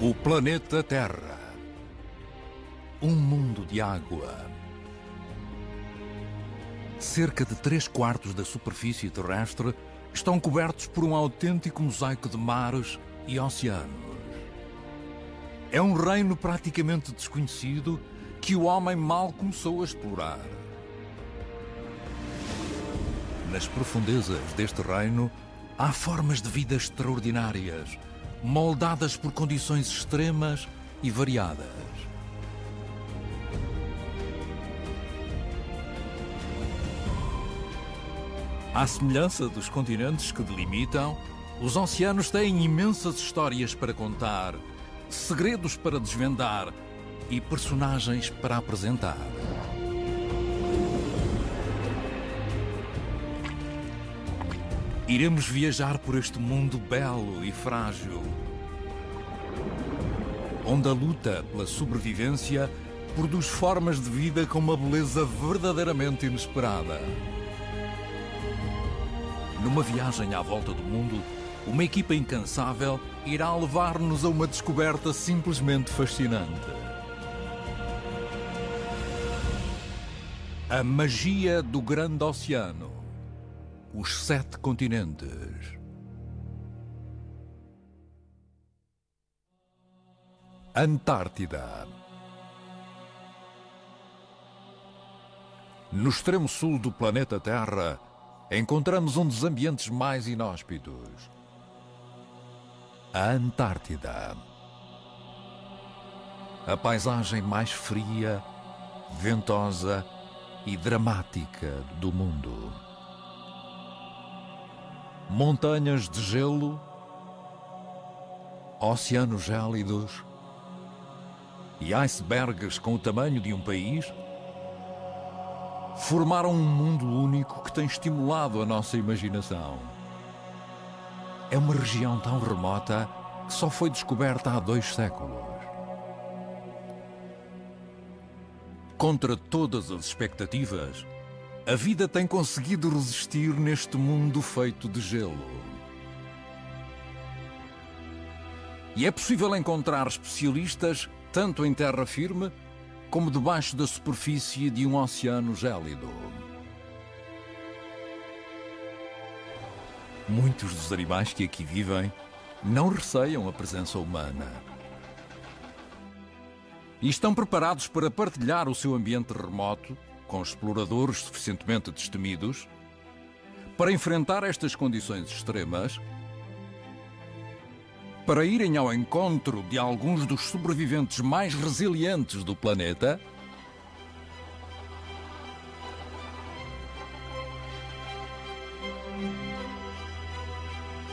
O planeta Terra. Um mundo de água. Cerca de 3/4 da superfície terrestre estão cobertos por um autêntico mosaico de mares e oceanos. É um reino praticamente desconhecido que o homem mal começou a explorar. Nas profundezas deste reino há formas de vida extraordinárias, moldadas por condições extremas e variadas. À semelhança dos continentes que delimitam, os oceanos têm imensas histórias para contar, segredos para desvendar e personagens para apresentar. Iremos viajar por este mundo belo e frágil, onde a luta pela sobrevivência produz formas de vida com uma beleza verdadeiramente inesperada. Numa viagem à volta do mundo, uma equipa incansável irá levar-nos a uma descoberta simplesmente fascinante. A magia do grande oceano. Os 7 continentes. Antártida. No extremo sul do planeta Terra, encontramos um dos ambientes mais inóspitos. A Antártida. A paisagem mais fria, ventosa e dramática do mundo. Montanhas de gelo, oceanos gélidos e icebergs com o tamanho de um país formaram um mundo único que tem estimulado a nossa imaginação. É uma região tão remota que só foi descoberta há 2 séculos. Contra todas as expectativas, a vida tem conseguido resistir neste mundo feito de gelo. E é possível encontrar especialistas tanto em terra firme como debaixo da superfície de um oceano gélido. Muitos dos animais que aqui vivem não receiam a presença humana. E estão preparados para partilhar o seu ambiente remoto com exploradores suficientemente destemidos para enfrentar estas condições extremas, para irem ao encontro de alguns dos sobreviventes mais resilientes do planeta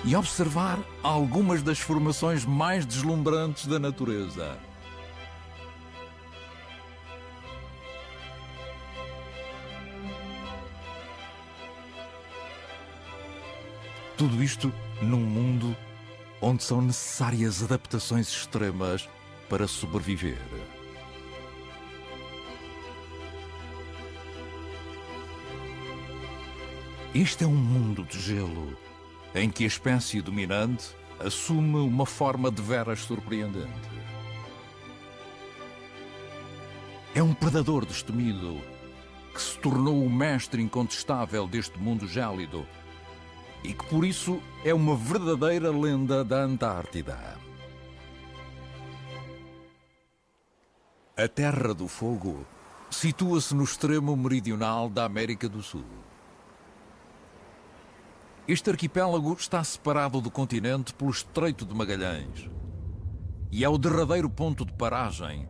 e observar algumas das formações mais deslumbrantes da natureza. Tudo isto num mundo onde são necessárias adaptações extremas para sobreviver. Este é um mundo de gelo, em que a espécie dominante assume uma forma deveras surpreendente. É um predador destemido que se tornou o mestre incontestável deste mundo gélido e que por isso é uma verdadeira lenda da Antártida. A Terra do Fogo situa-se no extremo meridional da América do Sul. Este arquipélago está separado do continente pelo Estreito de Magalhães e é o derradeiro ponto de paragem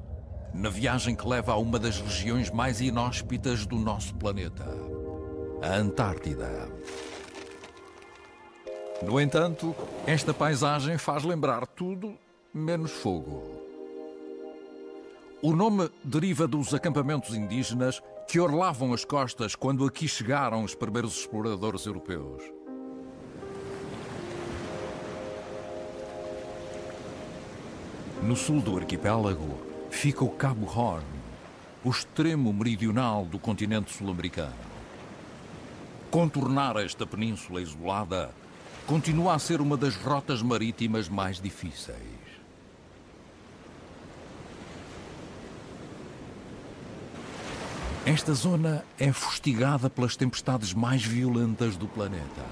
na viagem que leva a uma das regiões mais inóspitas do nosso planeta, a Antártida. No entanto, esta paisagem faz lembrar tudo menos fogo. O nome deriva dos acampamentos indígenas que orlavam as costas quando aqui chegaram os primeiros exploradores europeus. No sul do arquipélago fica o Cabo Horn, o extremo meridional do continente sul-americano. Contornar esta península isolada continua a ser uma das rotas marítimas mais difíceis. Esta zona é fustigada pelas tempestades mais violentas do planeta.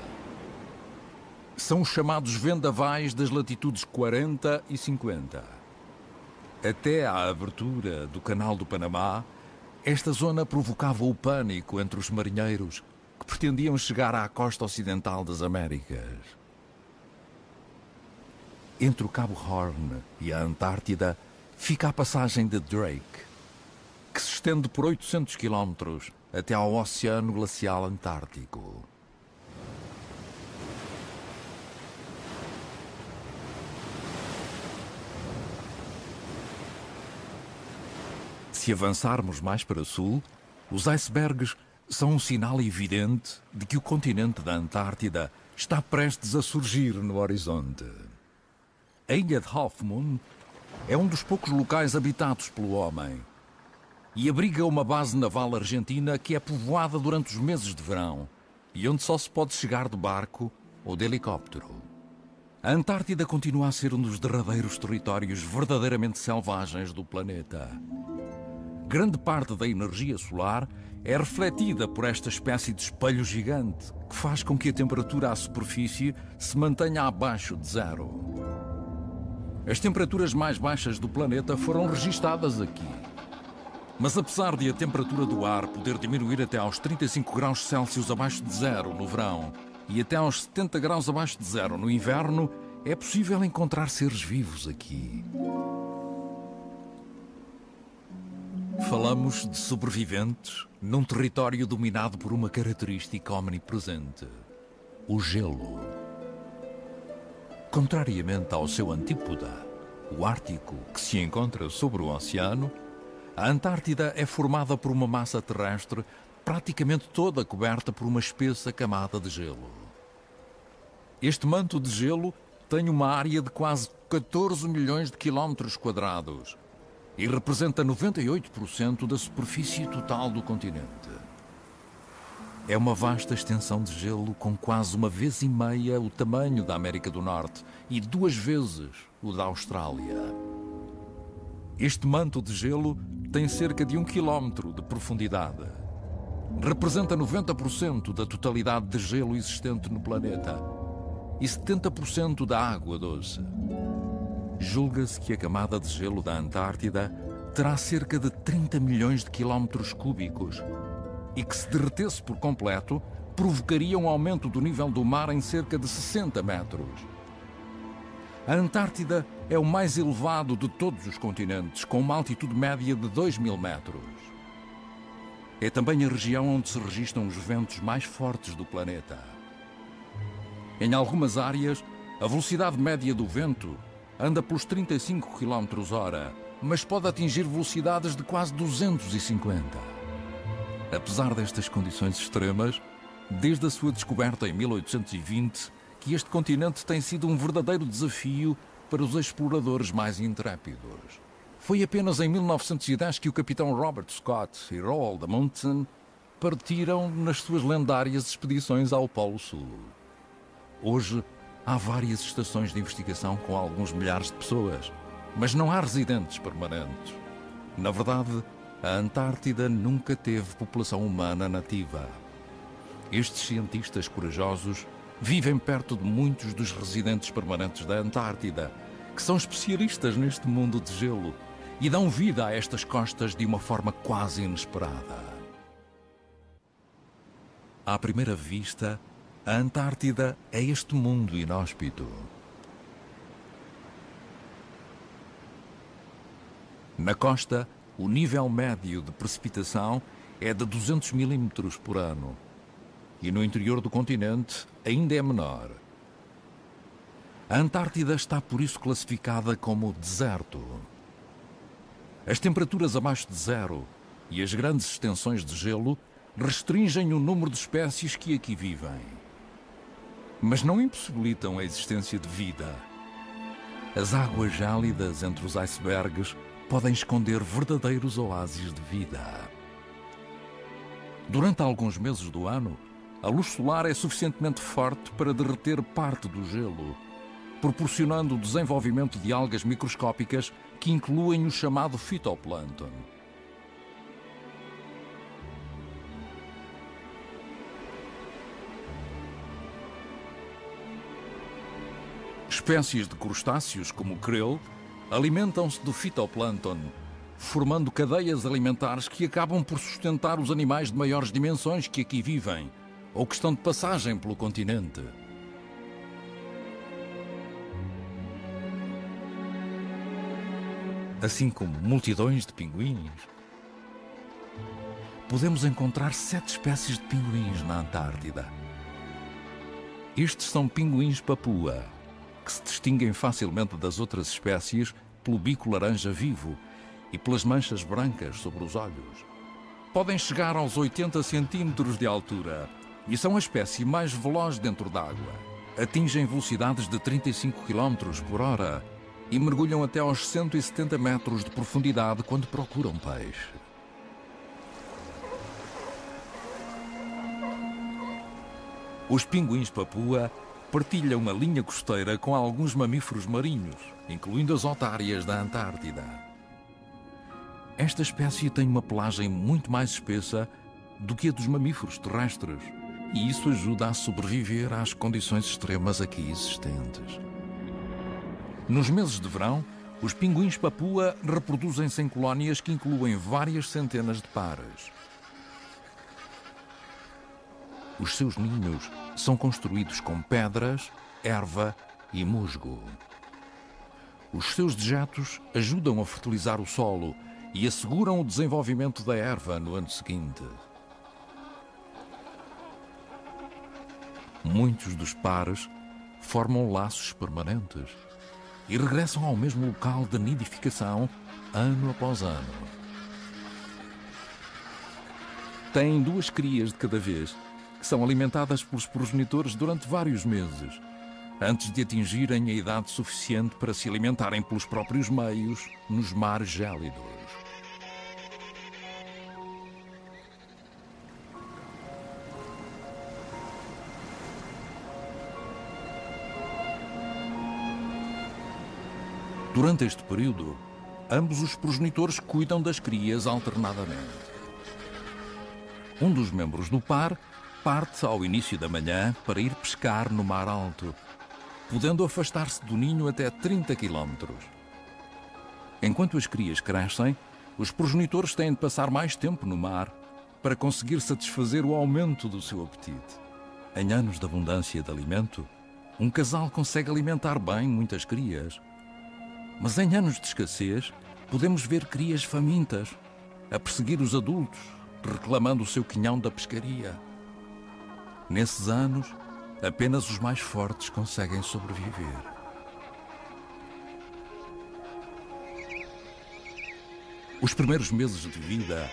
São os chamados vendavais das latitudes 40 e 50. Até à abertura do Canal do Panamá, esta zona provocava o pânico entre os marinheiros que pretendiam chegar à costa ocidental das Américas. Entre o Cabo Horn e a Antártida fica a passagem de Drake, que se estende por 800 quilómetros até ao Oceano Glacial Antártico. Se avançarmos mais para sul, os icebergs são um sinal evidente de que o continente da Antártida está prestes a surgir no horizonte. A ilha de Half Moon é um dos poucos locais habitados pelo homem e abriga uma base naval argentina que é povoada durante os meses de verão e onde só se pode chegar de barco ou de helicóptero. A Antártida continua a ser um dos derradeiros territórios verdadeiramente selvagens do planeta. Grande parte da energia solar é refletida por esta espécie de espelho gigante que faz com que a temperatura à superfície se mantenha abaixo de zero. As temperaturas mais baixas do planeta foram registadas aqui. Mas apesar de a temperatura do ar poder diminuir até aos 35 graus Celsius abaixo de zero no verão e até aos 70 graus abaixo de zero no inverno, é possível encontrar seres vivos aqui. Falamos de sobreviventes num território dominado por uma característica omnipresente: o gelo. Contrariamente ao seu antípoda, o Ártico, que se encontra sobre o oceano, a Antártida é formada por uma massa terrestre praticamente toda coberta por uma espessa camada de gelo. Este manto de gelo tem uma área de quase 14 milhões de quilómetros quadrados e representa 98% da superfície total do continente. É uma vasta extensão de gelo com quase 1,5 vezes o tamanho da América do Norte e 2 vezes o da Austrália. Este manto de gelo tem cerca de 1 quilómetro de profundidade. Representa 90% da totalidade de gelo existente no planeta e 70% da água doce. Julga-se que a camada de gelo da Antártida terá cerca de 30 milhões de quilómetros cúbicos e que, se derretesse por completo, provocaria um aumento do nível do mar em cerca de 60 metros. A Antártida é o mais elevado de todos os continentes, com uma altitude média de 2.000 metros. É também a região onde se registram os ventos mais fortes do planeta. Em algumas áreas, a velocidade média do vento anda pelos 35 km/h, mas pode atingir velocidades de quase 250. Apesar destas condições extremas, desde a sua descoberta em 1820, que este continente tem sido um verdadeiro desafio para os exploradores mais intrépidos. Foi apenas em 1910 que o capitão Robert Scott e Roald Amundsen partiram nas suas lendárias expedições ao Polo Sul. Hoje, há várias estações de investigação com alguns milhares de pessoas, mas não há residentes permanentes. Na verdade, a Antártida nunca teve população humana nativa. Estes cientistas corajosos vivem perto de muitos dos residentes permanentes da Antártida, que são especialistas neste mundo de gelo e dão vida a estas costas de uma forma quase inesperada. À primeira vista, a Antártida é este mundo inóspito. Na costa, o nível médio de precipitação é de 200 milímetros por ano e no interior do continente ainda é menor. A Antártida está por isso classificada como deserto. As temperaturas abaixo de zero e as grandes extensões de gelo restringem o número de espécies que aqui vivem, mas não impossibilitam a existência de vida. As águas gélidas entre os icebergs podem esconder verdadeiros oásis de vida. Durante alguns meses do ano, a luz solar é suficientemente forte para derreter parte do gelo, proporcionando o desenvolvimento de algas microscópicas que incluem o chamado fitoplâncton. Espécies de crustáceos, como o krill, alimentam-se do fitoplâncton, formando cadeias alimentares que acabam por sustentar os animais de maiores dimensões que aqui vivem ou que estão de passagem pelo continente. Assim como multidões de pinguins, podemos encontrar 7 espécies de pinguins na Antártida. Estes são pinguins papua, que se distinguem facilmente das outras espécies pelo bico laranja vivo e pelas manchas brancas sobre os olhos. Podem chegar aos 80 centímetros de altura e são a espécie mais veloz dentro d'água. Atingem velocidades de 35 km por hora e mergulham até aos 170 metros de profundidade quando procuram peixe. Os pinguins papua partilham uma linha costeira com alguns mamíferos marinhos, incluindo as otárias da Antártida. Esta espécie tem uma pelagem muito mais espessa do que a dos mamíferos terrestres, e isso ajuda a sobreviver às condições extremas aqui existentes. Nos meses de verão, os pinguins papua reproduzem-se em colónias que incluem várias centenas de pares. Os seus ninhos são construídos com pedras, erva e musgo. Os seus dejetos ajudam a fertilizar o solo e asseguram o desenvolvimento da erva no ano seguinte. Muitos dos pares formam laços permanentes e regressam ao mesmo local de nidificação ano após ano. Têm 2 crias de cada vez, que são alimentadas pelos progenitores durante vários meses, antes de atingirem a idade suficiente para se alimentarem pelos próprios meios nos mares gélidos. Durante este período, ambos os progenitores cuidam das crias alternadamente. Um dos membros do par parte ao início da manhã para ir pescar no mar alto, podendo afastar-se do ninho até 30 km. Enquanto as crias crescem, os progenitores têm de passar mais tempo no mar para conseguir satisfazer o aumento do seu apetite. Em anos de abundância de alimento, um casal consegue alimentar bem muitas crias. Mas em anos de escassez, podemos ver crias famintas a perseguir os adultos, reclamando o seu quinhão da pescaria. Nesses anos, apenas os mais fortes conseguem sobreviver. Os primeiros meses de vida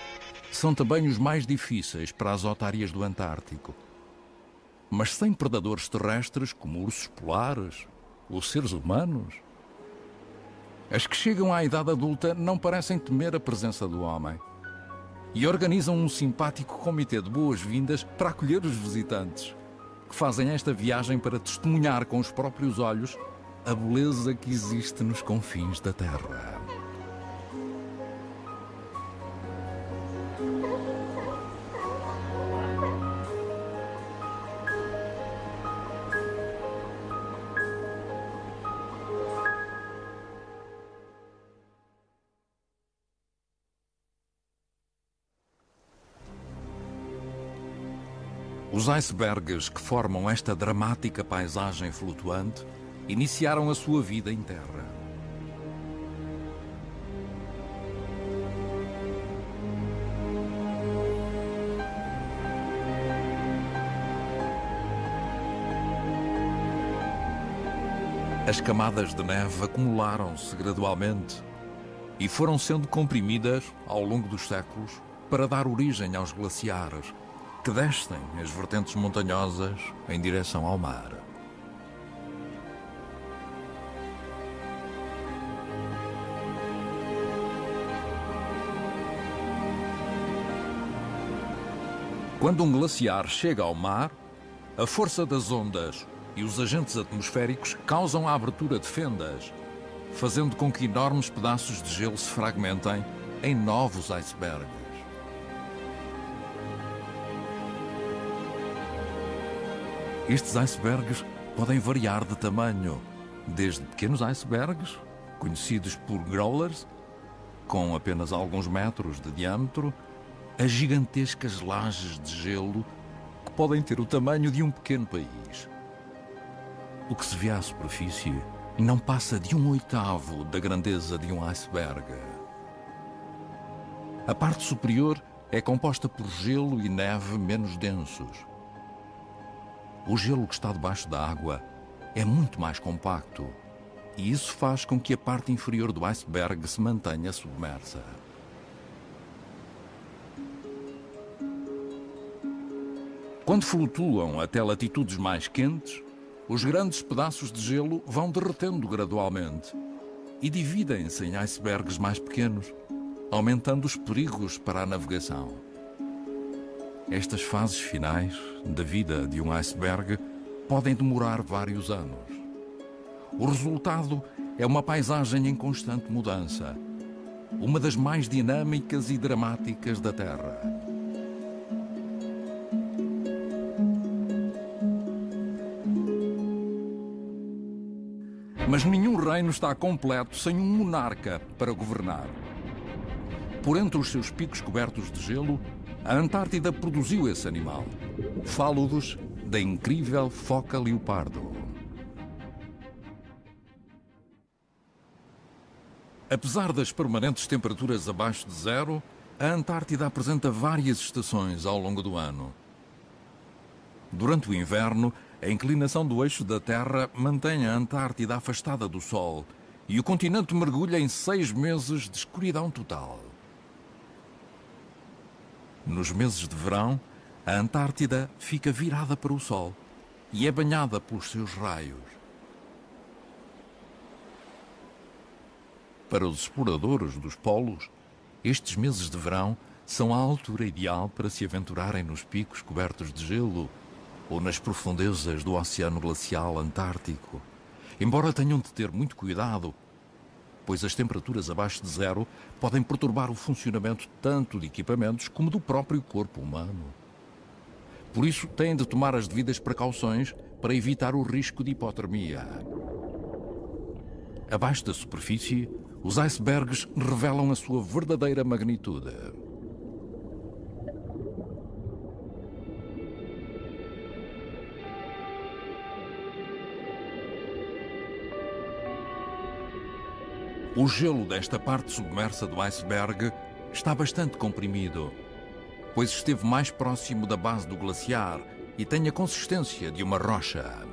são também os mais difíceis para as otárias do Antártico. Mas sem predadores terrestres como ursos polares ou seres humanos, as que chegam à idade adulta não parecem temer a presença do homem e organizam um simpático comitê de boas-vindas para acolher os visitantes, que fazem esta viagem para testemunhar com os próprios olhos a beleza que existe nos confins da Terra. Os icebergs que formam esta dramática paisagem flutuante iniciaram a sua vida em terra. As camadas de neve acumularam-se gradualmente e foram sendo comprimidas ao longo dos séculos para dar origem aos glaciares, que descem as vertentes montanhosas em direção ao mar. Quando um glaciar chega ao mar, a força das ondas e os agentes atmosféricos causam a abertura de fendas, fazendo com que enormes pedaços de gelo se fragmentem em novos icebergs. Estes icebergs podem variar de tamanho desde pequenos icebergs, conhecidos por growlers, com apenas alguns metros de diâmetro, a gigantescas lajes de gelo que podem ter o tamanho de um pequeno país. O que se vê à superfície não passa de 1/8 da grandeza de um iceberg. A parte superior é composta por gelo e neve menos densos. O gelo que está debaixo da água é muito mais compacto e isso faz com que a parte inferior do iceberg se mantenha submersa. Quando flutuam até latitudes mais quentes, os grandes pedaços de gelo vão derretendo gradualmente e dividem-se em icebergs mais pequenos, aumentando os perigos para a navegação. Estas fases finais da vida de um iceberg podem demorar vários anos. O resultado é uma paisagem em constante mudança, uma das mais dinâmicas e dramáticas da Terra. Mas nenhum reino está completo sem um monarca para governar. Por entre os seus picos cobertos de gelo, a Antártida produziu esse animal. Falo-vos da incrível foca leopardo. Apesar das permanentes temperaturas abaixo de zero, a Antártida apresenta várias estações ao longo do ano. Durante o inverno, a inclinação do eixo da Terra mantém a Antártida afastada do Sol e o continente mergulha em 6 meses de escuridão total. Nos meses de verão, a Antártida fica virada para o Sol e é banhada pelos seus raios. Para os exploradores dos polos, estes meses de verão são a altura ideal para se aventurarem nos picos cobertos de gelo ou nas profundezas do Oceano Glacial Antártico, embora tenham de ter muito cuidado, pois as temperaturas abaixo de zero podem perturbar o funcionamento tanto de equipamentos como do próprio corpo humano. Por isso, têm de tomar as devidas precauções para evitar o risco de hipotermia. Abaixo da superfície, os icebergs revelam a sua verdadeira magnitude. O gelo desta parte submersa do iceberg está bastante comprimido, pois esteve mais próximo da base do glaciar e tem a consistência de uma rocha.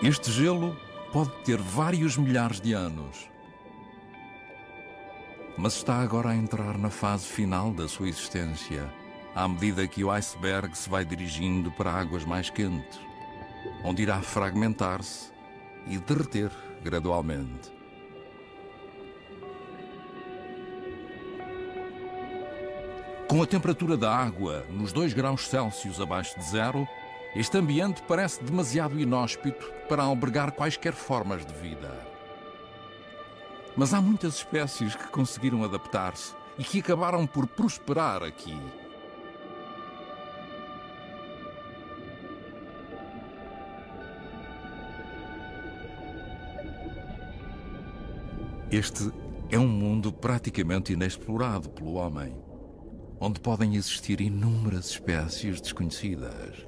Este gelo pode ter vários milhares de anos, mas está agora a entrar na fase final da sua existência, à medida que o iceberg se vai dirigindo para águas mais quentes, onde irá fragmentar-se e derreter gradualmente. Com a temperatura da água nos 2 graus Celsius abaixo de zero, este ambiente parece demasiado inóspito para albergar quaisquer formas de vida. Mas há muitas espécies que conseguiram adaptar-se e que acabaram por prosperar aqui. Este é um mundo praticamente inexplorado pelo homem, onde podem existir inúmeras espécies desconhecidas.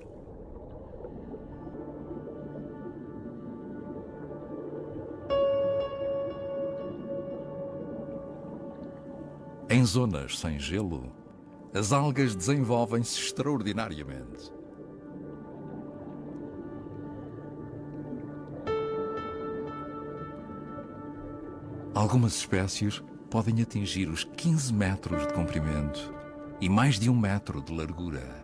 Em zonas sem gelo, as algas desenvolvem-se extraordinariamente. Algumas espécies podem atingir os 15 metros de comprimento e mais de 1 metro de largura.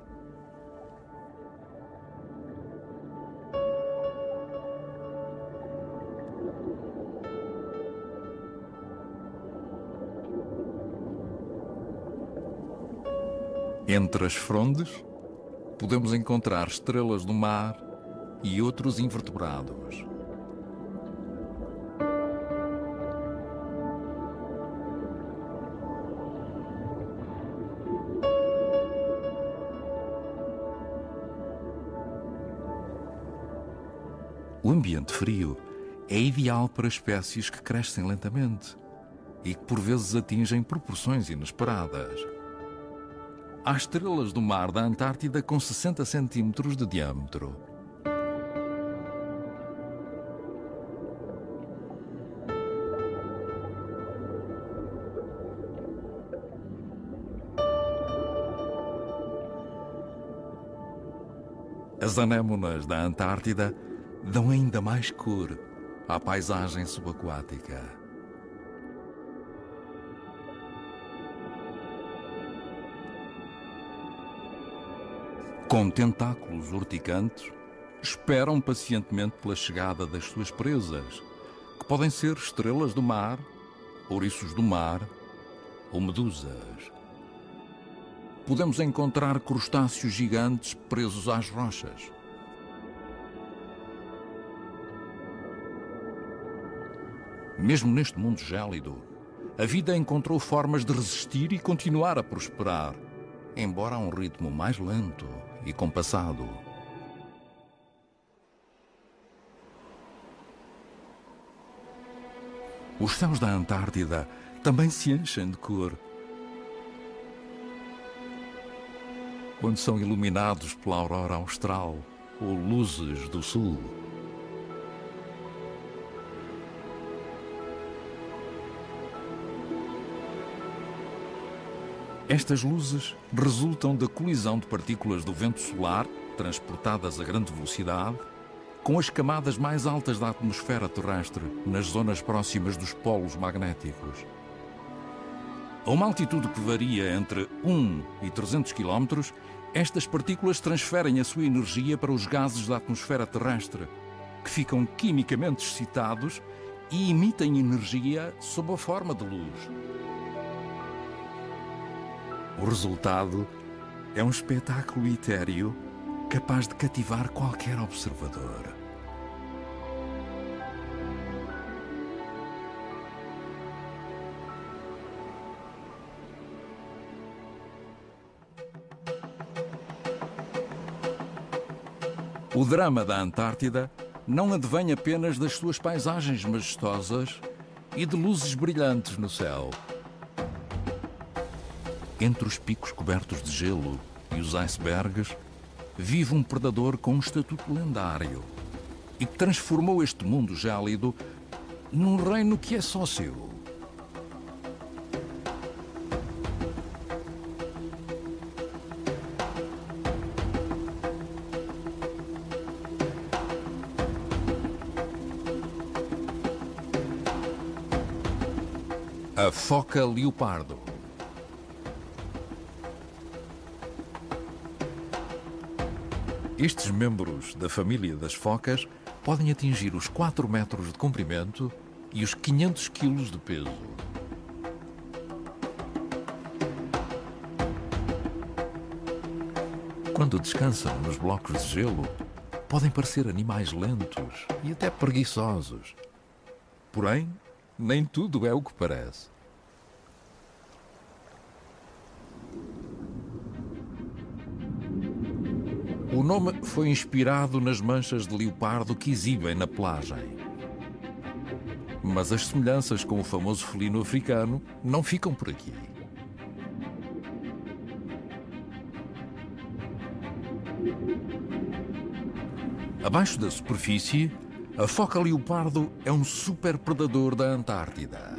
Entre as frondes, podemos encontrar estrelas do mar e outros invertebrados. O ambiente frio é ideal para espécies que crescem lentamente e que por vezes atingem proporções inesperadas. Há estrelas do mar da Antártida com 60 centímetros de diâmetro. As anémonas da Antártida dão ainda mais cor à paisagem subaquática. Com tentáculos urticantes, esperam pacientemente pela chegada das suas presas, que podem ser estrelas do mar, ouriços do mar ou medusas. Podemos encontrar crustáceos gigantes presos às rochas. Mesmo neste mundo gélido, a vida encontrou formas de resistir e continuar a prosperar, embora a um ritmo mais lento e compassado. Os céus da Antártida também se enchem de cor quando são iluminados pela aurora austral ou luzes do sul. Estas luzes resultam da colisão de partículas do vento solar, transportadas a grande velocidade, com as camadas mais altas da atmosfera terrestre, nas zonas próximas dos polos magnéticos. A uma altitude que varia entre 1 e 300 km, estas partículas transferem a sua energia para os gases da atmosfera terrestre, que ficam quimicamente excitados e emitem energia sob a forma de luz. O resultado é um espetáculo etéreo capaz de cativar qualquer observador. O drama da Antártida não advém apenas das suas paisagens majestosas e de luzes brilhantes no céu. Entre os picos cobertos de gelo e os icebergs, vive um predador com um estatuto lendário e que transformou este mundo gélido num reino que é só seu. A foca leopardo. Estes membros da família das focas podem atingir os 4 metros de comprimento e os 500 quilos de peso. Quando descansam nos blocos de gelo, podem parecer animais lentos e até preguiçosos. Porém, nem tudo é o que parece. O nome foi inspirado nas manchas de leopardo que exibem na pelagem. Mas as semelhanças com o famoso felino africano não ficam por aqui. Abaixo da superfície, a foca leopardo é um superpredador da Antártida.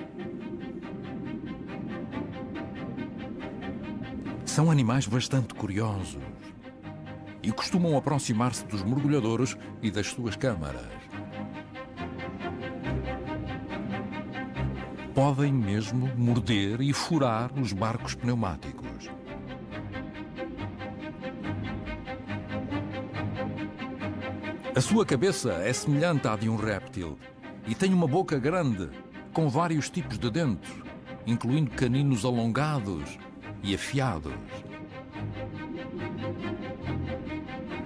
São animais bastante curiosos e costumam aproximar-se dos mergulhadores e das suas câmaras. Podem mesmo morder e furar os barcos pneumáticos. A sua cabeça é semelhante à de um réptil e tem uma boca grande, com vários tipos de dentes, incluindo caninos alongados e afiados.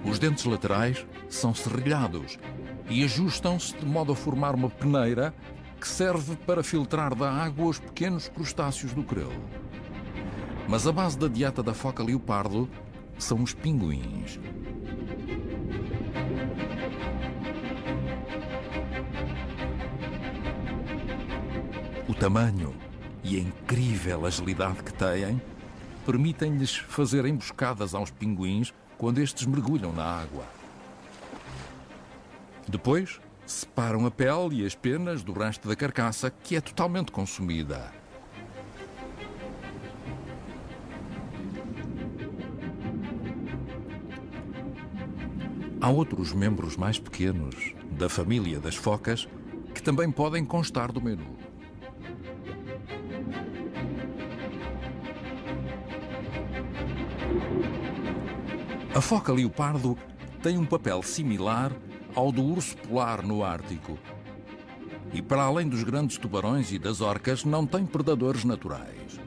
Os dentes laterais são serrilhados e ajustam-se de modo a formar uma peneira que serve para filtrar da água os pequenos crustáceos do crelo. Mas a base da dieta da foca leopardo são os pinguins. O tamanho e a incrível agilidade que têm permitem-lhes fazer emboscadas aos pinguins quando estes mergulham na água. Depois, separam a pele e as penas do resto da carcaça, que é totalmente consumida. Há outros membros mais pequenos da família das focas que também podem constar do menu. A foca leopardo tem um papel similar ao do urso polar no Ártico. E para além dos grandes tubarões e das orcas, não tem predadores naturais.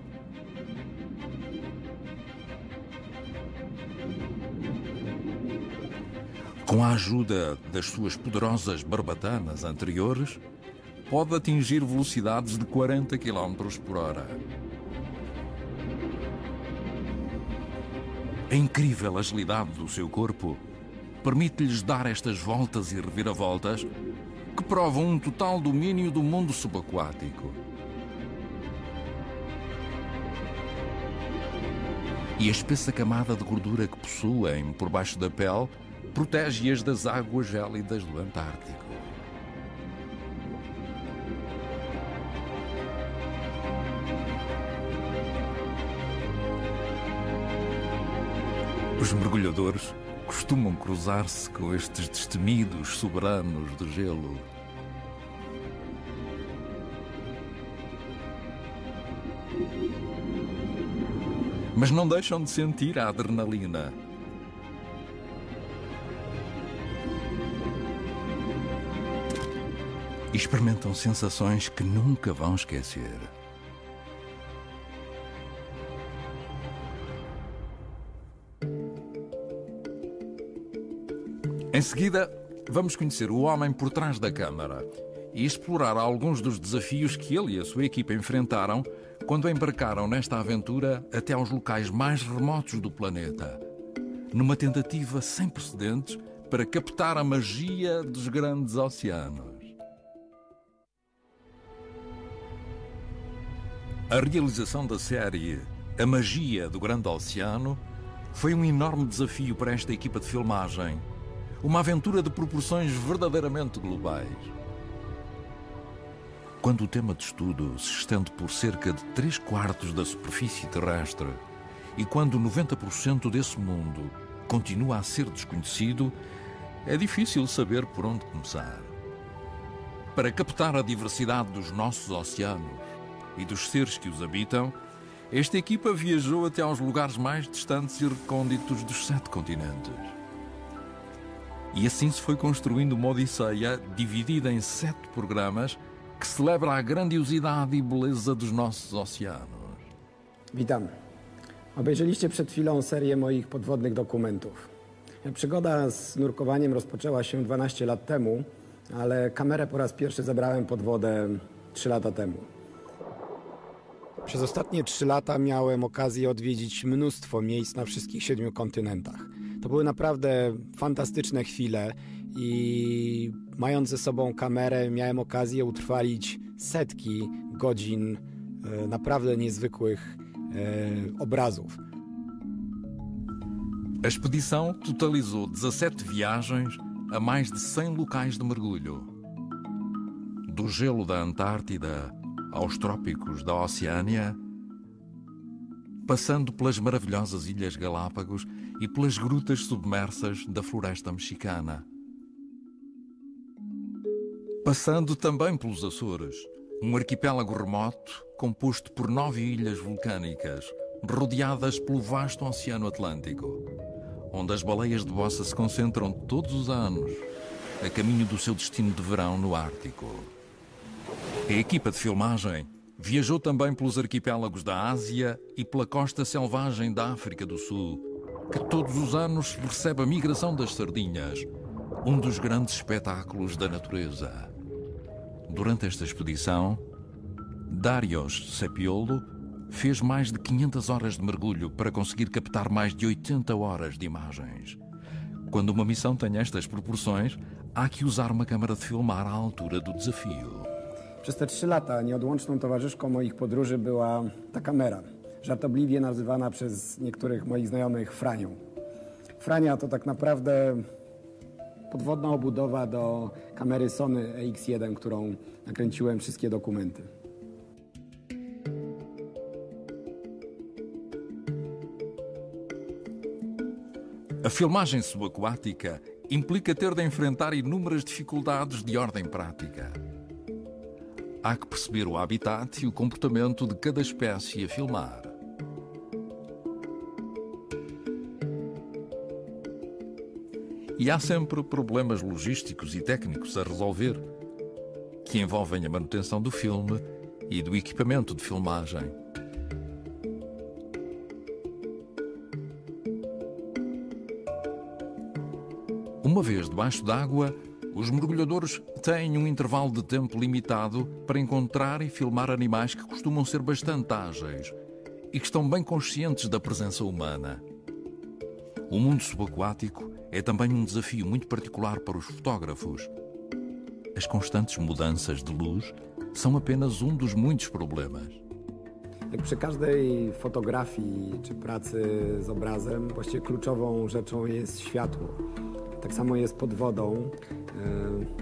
Com a ajuda das suas poderosas barbatanas anteriores, pode atingir velocidades de 40 km/h. A incrível agilidade do seu corpo permite-lhes dar estas voltas e reviravoltas que provam um total domínio do mundo subaquático. E a espessa camada de gordura que possuem por baixo da pele protege-as das águas gélidas do Antártico. Os mergulhadores costumam cruzar-se com estes destemidos soberanos do gelo. Mas não deixam de sentir a adrenalina. E experimentam sensações que nunca vão esquecer. Em seguida, vamos conhecer o homem por trás da câmara e explorar alguns dos desafios que ele e a sua equipa enfrentaram quando embarcaram nesta aventura até aos locais mais remotos do planeta, numa tentativa sem precedentes para captar a magia dos grandes oceanos. A realização da série A Magia do Grande Oceano foi um enorme desafio para esta equipa de filmagem. Uma aventura de proporções verdadeiramente globais. Quando o tema de estudo se estende por cerca de 3/4 da superfície terrestre e quando 90% desse mundo continua a ser desconhecido, é difícil saber por onde começar. Para captar a diversidade dos nossos oceanos e dos seres que os habitam, esta equipa viajou até aos lugares mais distantes e recônditos dos 7 continentes. E assim se foi construindo uma odisseia dividida em 7 programas que celebra a grandiosidade i beleza dos nossos oceanos. Witam. Obejrzeliście przed chwilą serię moich podwodnych dokumentów. Przygoda z nurkowaniem rozpoczęła się 12 lat temu, ale kamerę po raz pierwszy zabrałem pod wodę 3 lata temu. Przez ostatnie 3 lata miałem okazję odwiedzić mnóstwo miejsc na wszystkich 7 kontynentach. To były naprawdę fantastyczne chwile i mając ze sobą kamerę miałem okazję utrwalić setki godzin naprawdę niezwykłych obrazów. A expedição totalizou 17 viagens a mais de 100 locais de mergulho. Do gelo da Antártida aos trópicos da Oceânia, passando pelas maravilhosas Ilhas Galápagos e pelas grutas submersas da floresta mexicana. Passando também pelos Açores, um arquipélago remoto composto por 9 ilhas vulcânicas, rodeadas pelo vasto Oceano Atlântico, onde as baleias de bossa se concentram todos os anos, a caminho do seu destino de verão no Ártico. A equipa de filmagem viajou também pelos arquipélagos da Ásia e pela costa selvagem da África do Sul, que todos os anos recebe a migração das sardinhas, um dos grandes espetáculos da natureza. Durante esta expedição, Darius Sepiolo fez mais de 500 horas de mergulho para conseguir captar mais de 80 horas de imagens. Quando uma missão tem estas proporções, há que usar uma câmara de filmar à altura do desafio. Przez te 3 lata nieodłączną towarzyszką moich podróży była ta kamera, żartobliwie nazywana przez niektórych moich znajomych Franią. Frania to tak naprawdę podwodna obudowa do kamery Sony EX1, którą nakręciłem wszystkie dokumenty. A filmagem subaquática implica ter de enfrentar inúmeras dificuldades de ordem prática. Há que perceber o habitat e o comportamento de cada espécie a filmar. E há sempre problemas logísticos e técnicos a resolver, que envolvem a manutenção do filme e do equipamento de filmagem. Uma vez debaixo d'água, os mergulhadores têm um intervalo de tempo limitado para encontrar e filmar animais que costumam ser bastante ágeis e que estão bem conscientes da presença humana. O mundo subaquático é também um desafio muito particular para os fotógrafos. As constantes mudanças de luz são apenas um dos muitos problemas. Jak przy każdej fotografii czy pracy z obrazem, właściwie kluczową rzeczą jest światło. Tak samo jest pod wodą,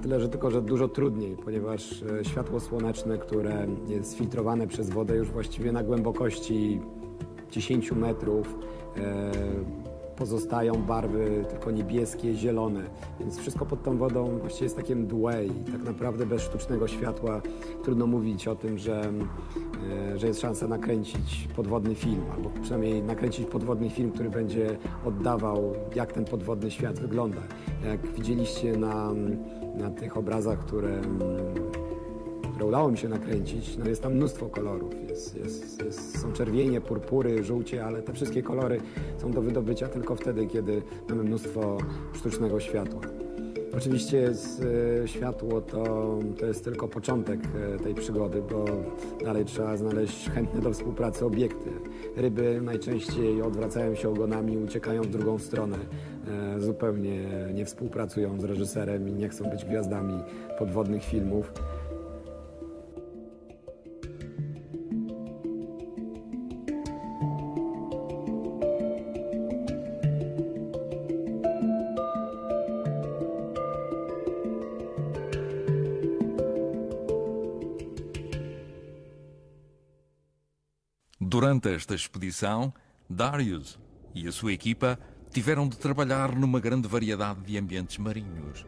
tyle że tylko, że dużo trudniej, ponieważ światło słoneczne, które jest filtrowane przez wodę już właściwie na głębokości 10 metrów, pozostają barwy tylko niebieskie, zielone, więc wszystko pod tą wodą właściwie jest takie mdłe i tak naprawdę bez sztucznego światła trudno mówić o tym, że jest szansa nakręcić podwodny film, albo przynajmniej nakręcić podwodny film, który będzie oddawał, jak ten podwodny świat wygląda. Jak widzieliście na tych obrazach, które udało mi się nakręcić, no jest tam mnóstwo kolorów. Są czerwienie, purpury, żółcie, ale te wszystkie kolory są do wydobycia tylko wtedy, kiedy mamy mnóstwo sztucznego światła. Oczywiście światło to jest tylko początek tej przygody, bo dalej trzeba znaleźć chętne do współpracy obiekty. Ryby najczęściej odwracają się ogonami i uciekają w drugą stronę. Zupełnie nie współpracują z reżyserem i nie chcą być gwiazdami podwodnych filmów. Durante esta expedição, Darius e a sua equipa tiveram de trabalhar numa grande variedade de ambientes marinhos.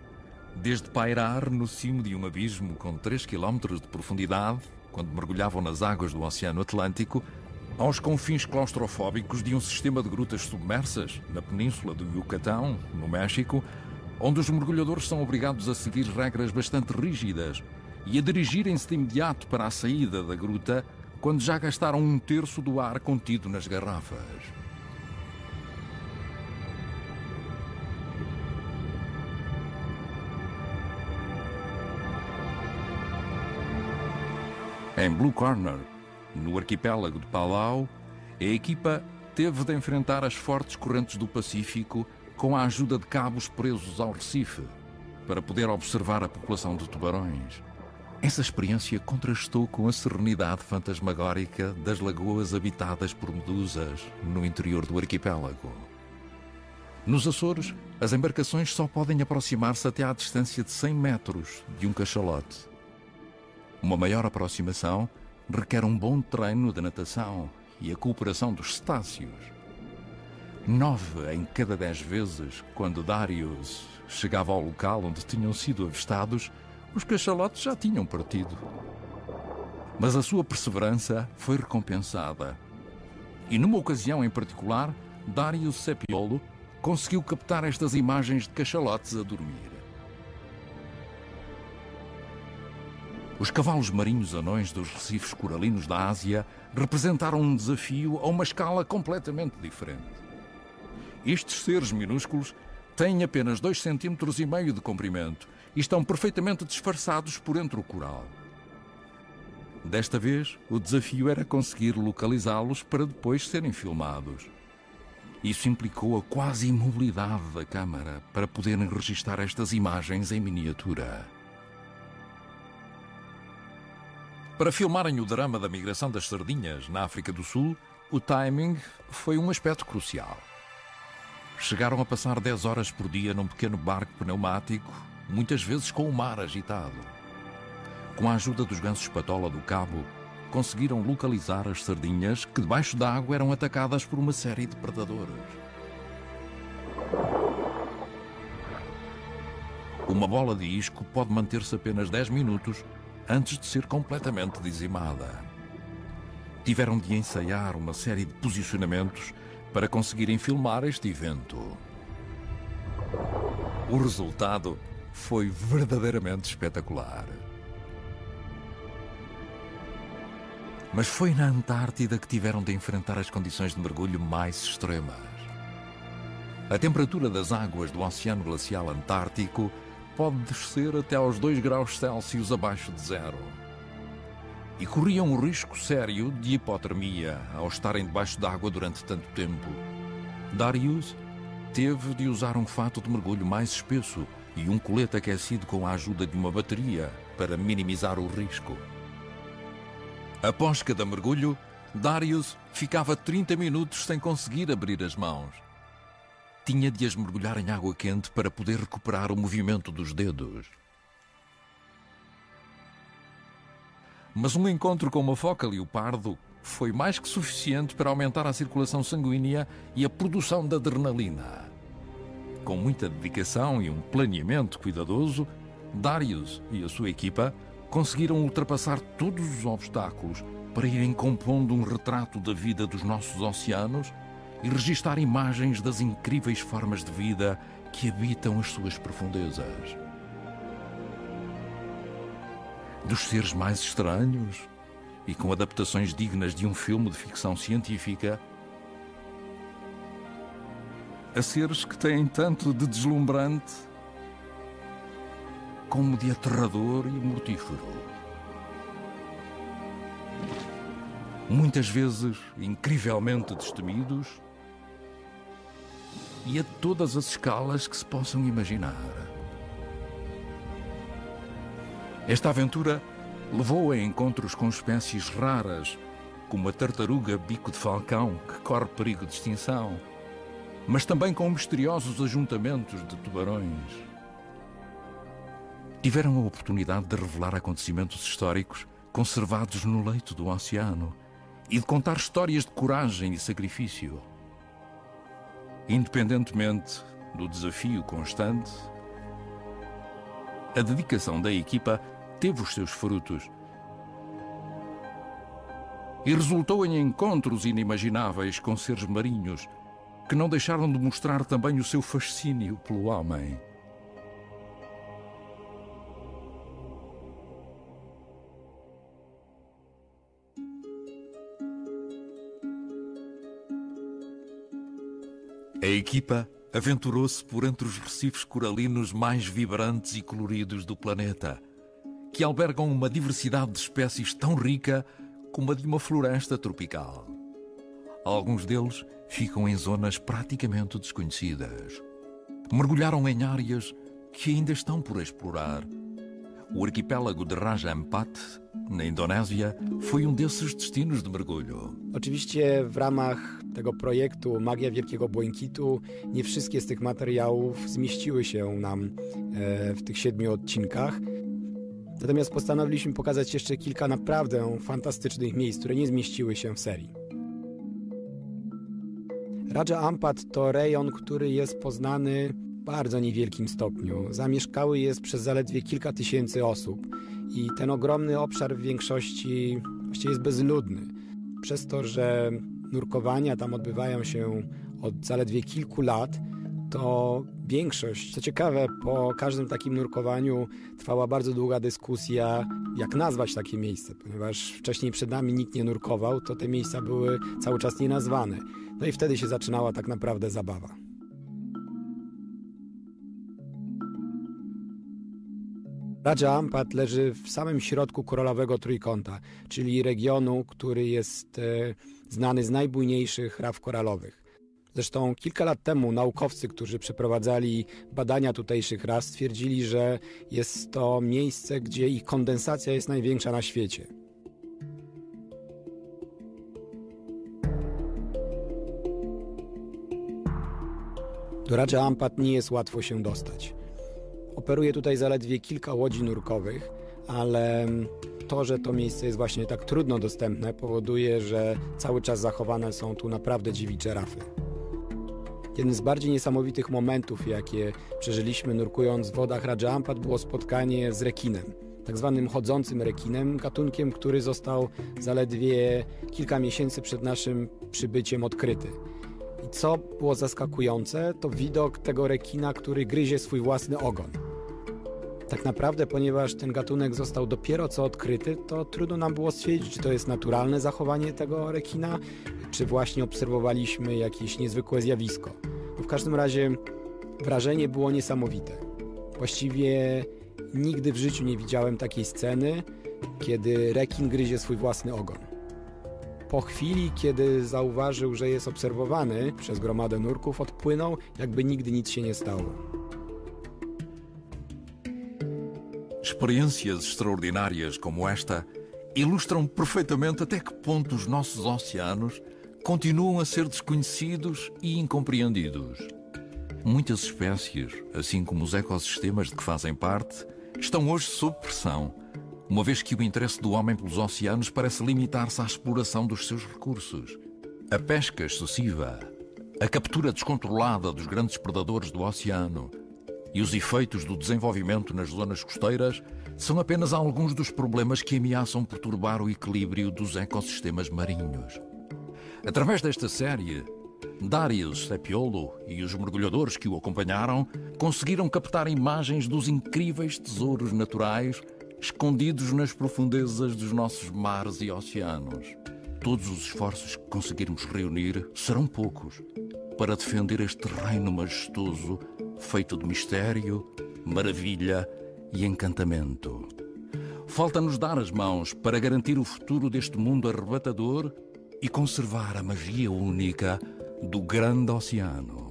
Desde pairar no cimo de um abismo com 3 km de profundidade, quando mergulhavam nas águas do Oceano Atlântico, aos confins claustrofóbicos de um sistema de grutas submersas na península do Yucatão, no México, onde os mergulhadores são obrigados a seguir regras bastante rígidas e a dirigirem-se de imediato para a saída da gruta quando já gastaram 1/3 do ar contido nas garrafas. Em Blue Corner, no arquipélago de Palau, a equipa teve de enfrentar as fortes correntes do Pacífico com a ajuda de cabos presos ao recife, para poder observar a população de tubarões. Essa experiência contrastou com a serenidade fantasmagórica das lagoas habitadas por medusas no interior do arquipélago. Nos Açores, as embarcações só podem aproximar-se até à distância de 100 metros de um cachalote. Uma maior aproximação requer um bom treino de natação e a cooperação dos cetáceos. 9 em cada 10 vezes, quando Darius chegava ao local onde tinham sido avistados, os cachalotes já tinham partido. Mas a sua perseverança foi recompensada. E numa ocasião em particular, Darius Sepiolo conseguiu captar estas imagens de cachalotes a dormir. Os cavalos marinhos anões dos recifes coralinos da Ásia representaram um desafio a uma escala completamente diferente. Estes seres minúsculos têm apenas 2,5 cm de comprimento e estão perfeitamente disfarçados por entre o coral. Desta vez, o desafio era conseguir localizá-los para depois serem filmados. Isso implicou a quase imobilidade da câmara para poderem registar estas imagens em miniatura. Para filmarem o drama da migração das sardinhas na África do Sul, o timing foi um aspecto crucial. Chegaram a passar 10 horas por dia num pequeno barco pneumático, muitas vezes com o mar agitado. Com a ajuda dos gansos patola do cabo, conseguiram localizar as sardinhas que debaixo d'água eram atacadas por uma série de predadores. Uma bola de isco pode manter-se apenas 10 minutos antes de ser completamente dizimada. Tiveram de ensaiar uma série de posicionamentos para conseguirem filmar este evento. O resultado foi verdadeiramente espetacular. Mas foi na Antártida que tiveram de enfrentar as condições de mergulho mais extremas. A temperatura das águas do Oceano Glacial Antártico pode descer até aos 2 graus Celsius abaixo de zero. E corriam um risco sério de hipotermia ao estarem debaixo d'água durante tanto tempo. Darius teve de usar um fato de mergulho mais espesso e um colete aquecido com a ajuda de uma bateria para minimizar o risco. Após cada mergulho, Darius ficava 30 minutos sem conseguir abrir as mãos. Tinha de as mergulhar em água quente para poder recuperar o movimento dos dedos. Mas um encontro com uma foca leopardo foi mais que suficiente para aumentar a circulação sanguínea e a produção de adrenalina. Com muita dedicação e um planeamento cuidadoso, Darius e a sua equipa conseguiram ultrapassar todos os obstáculos para irem compondo um retrato da vida dos nossos oceanos e registar imagens das incríveis formas de vida que habitam as suas profundezas. Dos seres mais estranhos e com adaptações dignas de um filme de ficção científica, a seres que têm tanto de deslumbrante como de aterrador e mortífero. Muitas vezes incrivelmente destemidos e a todas as escalas que se possam imaginar. Esta aventura levou a encontros com espécies raras, como a tartaruga bico de falcão, que corre perigo de extinção, mas também com misteriosos ajuntamentos de tubarões. Tiveram a oportunidade de revelar acontecimentos históricos conservados no leito do oceano e de contar histórias de coragem e sacrifício. Independentemente do desafio constante, a dedicação da equipa teve os seus frutos e resultou em encontros inimagináveis com seres marinhos que não deixaram de mostrar também o seu fascínio pelo homem. A equipa aventurou-se por entre os recifes coralinos mais vibrantes e coloridos do planeta, que albergam uma diversidade de espécies tão rica como a de uma floresta tropical. Alguns deles ficam em zonas praticamente desconhecidas. Mergulharam em áreas que ainda estão por explorar. O arquipélago de Raja Ampat, na Indonésia, foi um desses destinos de mergulho. Oczywiście w ramach tego projektu Magia Wielkiego Błękitu nie wszystkie z tych materiałów zmieściły się nam w tych 7 odcinkach. Natomiast postanowiliśmy pokazać jeszcze kilka naprawdę fantastycznych miejsc, które nie zmieściły się w serii. Raja Ampat to rejon, który jest poznany w bardzo niewielkim stopniu. Zamieszkały jest przez zaledwie kilka tysięcy osób i ten ogromny obszar w większości właściwie jest bezludny. Przez to, że nurkowania tam odbywają się od zaledwie kilku lat, to większość, co ciekawe, po każdym takim nurkowaniu trwała bardzo długa dyskusja, jak nazwać takie miejsce, ponieważ wcześniej przed nami nikt nie nurkował, to te miejsca były cały czas nienazwane. No i wtedy się zaczynała tak naprawdę zabawa. Raja Ampat leży w samym środku koralowego trójkąta, czyli regionu, który jest znany z najbujniejszych raf koralowych. Zresztą kilka lat temu naukowcy, którzy przeprowadzali badania tutejszych ras, stwierdzili, że jest to miejsce, gdzie ich kondensacja jest największa na świecie. Do Raja Ampat nie jest łatwo się dostać. Operuje tutaj zaledwie kilka łodzi nurkowych, ale to, że to miejsce jest właśnie tak trudno dostępne, powoduje, że cały czas zachowane są tu naprawdę dziewicze rafy. Jednym z bardziej niesamowitych momentów, jakie przeżyliśmy nurkując w wodach Raja Ampat, było spotkanie z rekinem. Tak zwanym chodzącym rekinem, gatunkiem, który został zaledwie kilka miesięcy przed naszym przybyciem odkryty. I co było zaskakujące, to widok tego rekina, który gryzie swój własny ogon. Tak naprawdę, ponieważ ten gatunek został dopiero co odkryty, to trudno nam było stwierdzić, czy to jest naturalne zachowanie tego rekina, czy właśnie obserwowaliśmy jakieś niezwykłe zjawisko. W każdym razie wrażenie było niesamowite. Właściwie nigdy w życiu nie widziałem takiej sceny, kiedy rekin gryzie swój własny ogon. Po chwili, kiedy zauważył, że jest obserwowany przez gromadę nurków, odpłynął, jakby nigdy nic się nie stało. Experiências extraordinárias como esta ilustram perfeitamente até que ponto os nossos oceanos continuam a ser desconhecidos e incompreendidos. Muitas espécies, assim como os ecossistemas de que fazem parte, estão hoje sob pressão, uma vez que o interesse do homem pelos oceanos parece limitar-se à exploração dos seus recursos. A pesca excessiva, a captura descontrolada dos grandes predadores do oceano e os efeitos do desenvolvimento nas zonas costeiras são apenas alguns dos problemas que ameaçam perturbar o equilíbrio dos ecossistemas marinhos. Através desta série, Darius Sepiolo e os mergulhadores que o acompanharam conseguiram captar imagens dos incríveis tesouros naturais escondidos nas profundezas dos nossos mares e oceanos. Todos os esforços que conseguirmos reunir serão poucos para defender este reino majestoso feito de mistério, maravilha e encantamento. Falta-nos dar as mãos para garantir o futuro deste mundo arrebatador e conservar a magia única do grande oceano.